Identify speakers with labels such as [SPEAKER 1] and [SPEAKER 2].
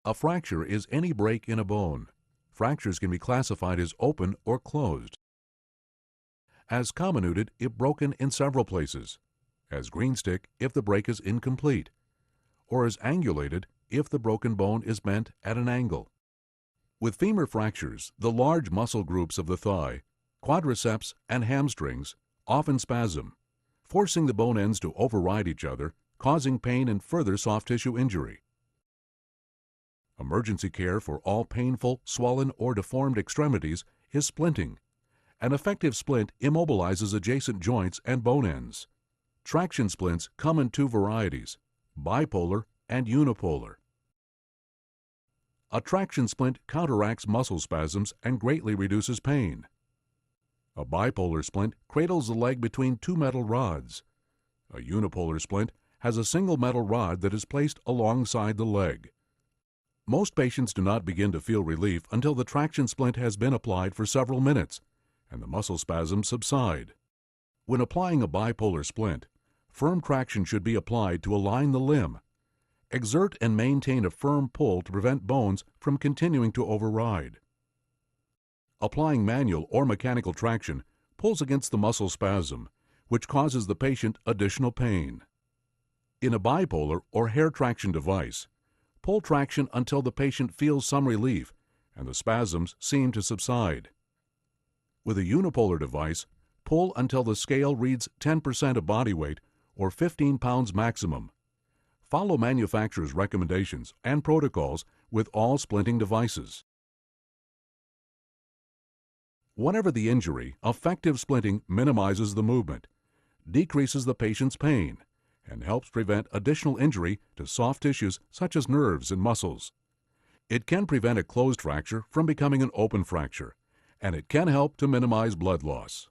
[SPEAKER 1] A fracture is any break in a bone. Fractures can be classified as open or closed. As comminuted if broken in several places. As greenstick if the break is incomplete. Or as angulated if the broken bone is bent at an angle. With femur fractures, the large muscle groups of the thigh, quadriceps, and hamstrings often spasm, forcing the bone ends to override each other, causing pain and further soft tissue injury. Emergency care for all painful, swollen, or deformed extremities is splinting. An effective splint immobilizes adjacent joints and bone ends. Traction splints come in two varieties, bipolar and unipolar. A traction splint counteracts muscle spasms and greatly reduces pain. A bipolar splint cradles the leg between two metal rods. A unipolar splint has a single metal rod that is placed alongside the leg. Most patients do not begin to feel relief until the traction splint has been applied for several minutes and the muscle spasms subside. When applying a bipolar splint, firm traction should be applied to align the limb. Exert and maintain a firm pull to prevent bones from continuing to override. Applying manual or mechanical traction pulls against the muscle spasm, which causes the patient additional pain. In a bipolar or hair traction device, pull traction until the patient feels some relief and the spasms seem to subside. With a unipolar device, pull until the scale reads 10% of body weight or 15 pounds maximum. Follow manufacturer's recommendations and protocols with all splinting devices. Whatever the injury, effective splinting minimizes the movement, decreases the patient's pain, and helps prevent additional injury to soft tissues such as nerves and muscles. It can prevent a closed fracture from becoming an open fracture, and it can help to minimize blood loss.